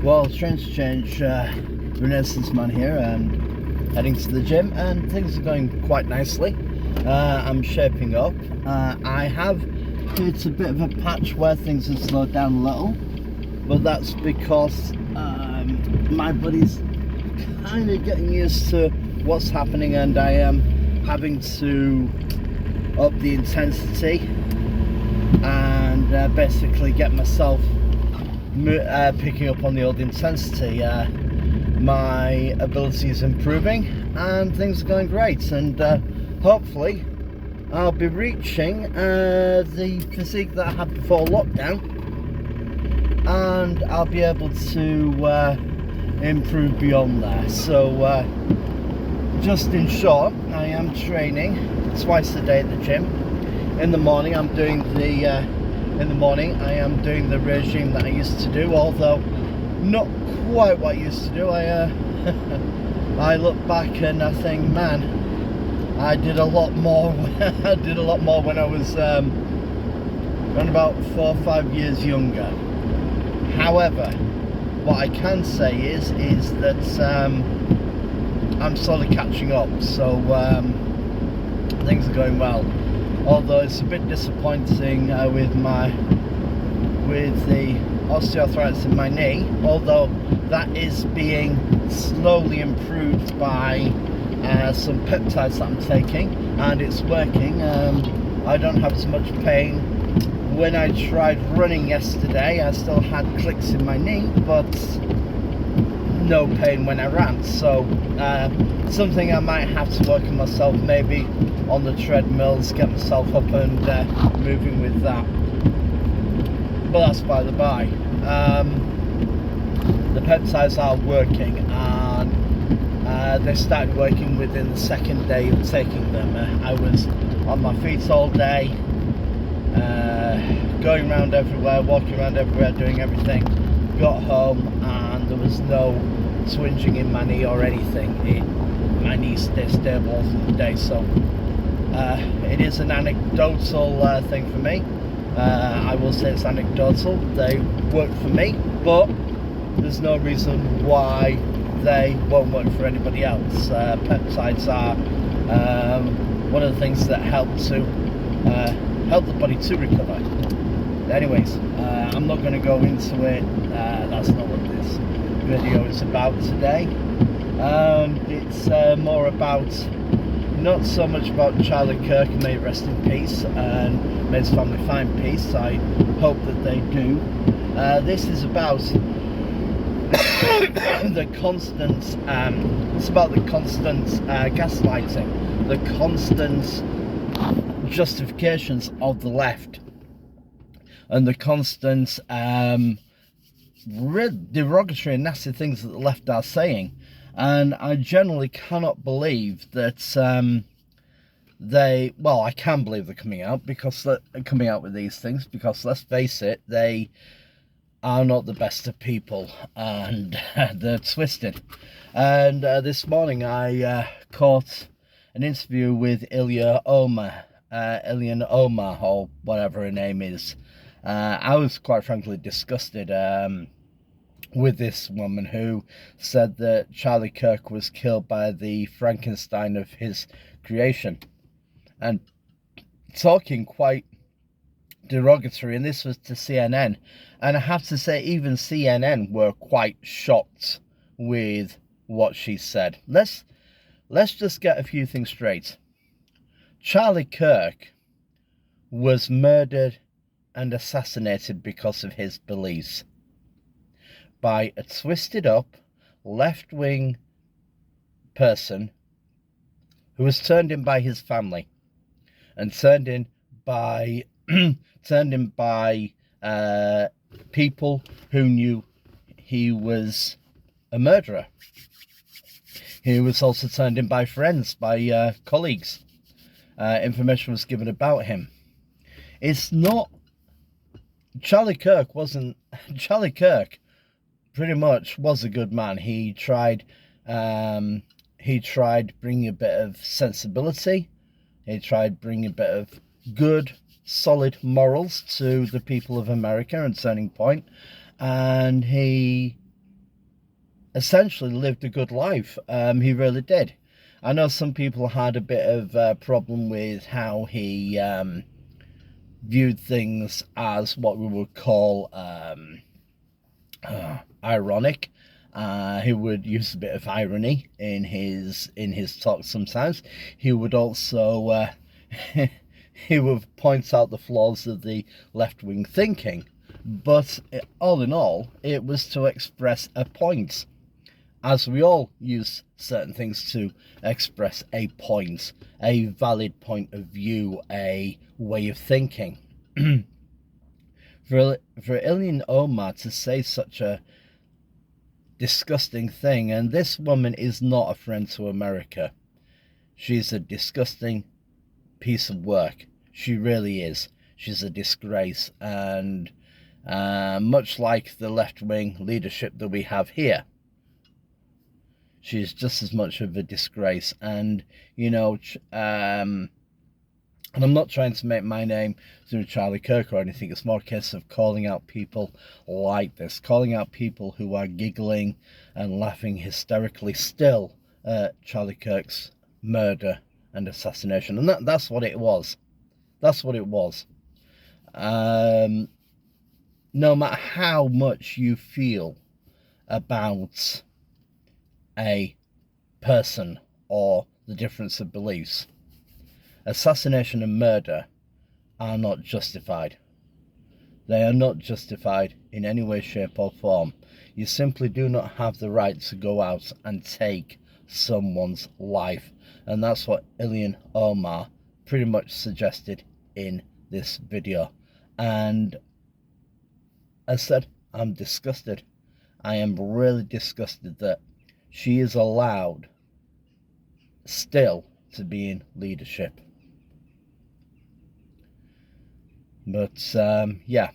Well, strange change, Renaissance Man here and heading to the gym, and things are going quite nicely. I'm shaping up. I have hit a bit of a patch where things have slowed down a little, but that's because my body's kind of getting used to what's happening, and I am having to up the intensity and basically get myself picking up on the old intensity. My ability is improving and things are going great, and hopefully I'll be reaching the physique that I had before lockdown, and I'll be able to improve beyond there. So just in short, I am training twice a day at the gym. In the morning I am doing the regime that I used to do, although not quite what I used to do. I look back and I think, man, I did a lot more. I did a lot more when I was around about 4 or 5 years younger. However, what I can say is that I'm sort of catching up, so things are going well. Although it's a bit disappointing with the osteoarthritis in my knee, although that is being slowly improved by some peptides that I'm taking, and it's working. I don't have as much pain. When I tried running yesterday, I still had clicks in my knee, but no pain when I ran. So something I might have to work on myself, maybe on the treadmills, get myself up and moving with that. But that's by the by. The peptides are working, and they started working within the second day of taking them. I was on my feet all day, going around everywhere, walking around everywhere, doing everything. Got home and there was no twinging in my knee or anything. My knee stayed stable all through the day. So it is an anecdotal thing for me. I will say it's anecdotal. They work for me, but there's no reason why they won't work for anybody else. Peptides are one of the things that help the body to recover. Anyways, I'm not going to go into it. That's not what this video is about today. It's more about, not so much about Charlie Kirk, may he rest in peace, and may his family find peace. I hope that they do. This is about the constant, it's about the constant gaslighting, the constant justifications of the left, and the constant derogatory and nasty things that the left are saying. And I generally cannot believe that I can believe they're coming out with these things, because let's face it, they are not the best of people, and they're twisted. And this morning I caught an interview with Ilhan Omar, or whatever her name is. I was quite frankly disgusted with this woman, who said that Charlie Kirk was killed by the Frankenstein of his creation, and talking quite derogatory, and this was to CNN. And I have to say, even CNN were quite shocked with what she said. Let's just get a few things straight. Charlie Kirk was murdered and assassinated because of his beliefs by a twisted up left-wing person who was turned in by his family, and turned in by people who knew he was a murderer. He was also turned in by friends, by colleagues. Information was given about him. It's not Charlie Kirk pretty much was a good man. He tried bringing a bit of sensibility. He tried bringing a bit of good, solid morals to the people of America and Turning Point. And he essentially lived a good life. He really did. I know some people had a bit of a problem with how he viewed things as what we would call ironic. He would use a bit of irony in his talk sometimes. He would also he would point out the flaws of the left-wing thinking, but all in all, it was to express a point, as we all use certain things to express a point, a valid point of view, a way of thinking. For Ilhan Omar to say such a disgusting thing, and this woman is not a friend to America. She's a disgusting piece of work. She really is. She's a disgrace, and much like the left-wing leadership that we have here, she's just as much of a disgrace. And you know, and I'm not trying to make my name through Charlie Kirk or anything. It's more a case of calling out people like this, calling out people who are giggling and laughing hysterically still at Charlie Kirk's murder and assassination. And that's what it was. That's what it was. No matter how much you feel about a person or the difference of beliefs, assassination and murder are not justified. They are not justified in any way, shape or form. You simply do not have the right to go out and take someone's life. And that's what Ilhan Omar pretty much suggested in this video. And as I said, I'm disgusted. I am really disgusted that she is allowed still to be in leadership. But yeah,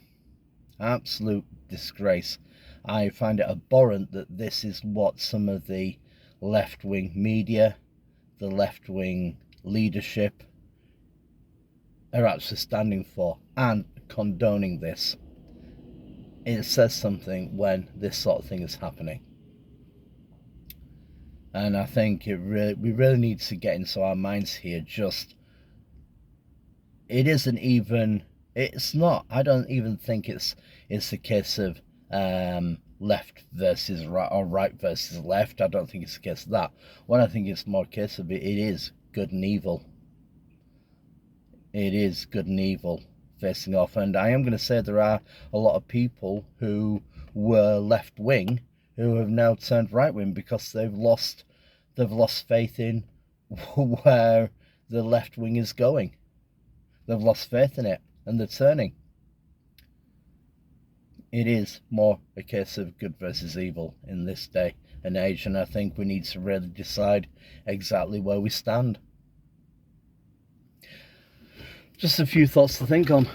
absolute disgrace. I find it abhorrent that this is what some of the left-wing media, the left-wing leadership are actually standing for and condoning this. It says something when this sort of thing is happening. And I think we really need to get into our minds here. Just, it's not, I don't even think it's a case of left versus right or right versus left. I don't think it's a case of that. What I think it's more a case of, it is good and evil. It is good and evil facing off. And I am going to say there are a lot of people who were left wing who have now turned right wing because they've lost faith in where the left wing is going. They've lost faith in it and they're turning. It is more a case of good versus evil in this day and age, and I think we need to really decide exactly where we stand. Just a few thoughts to think on.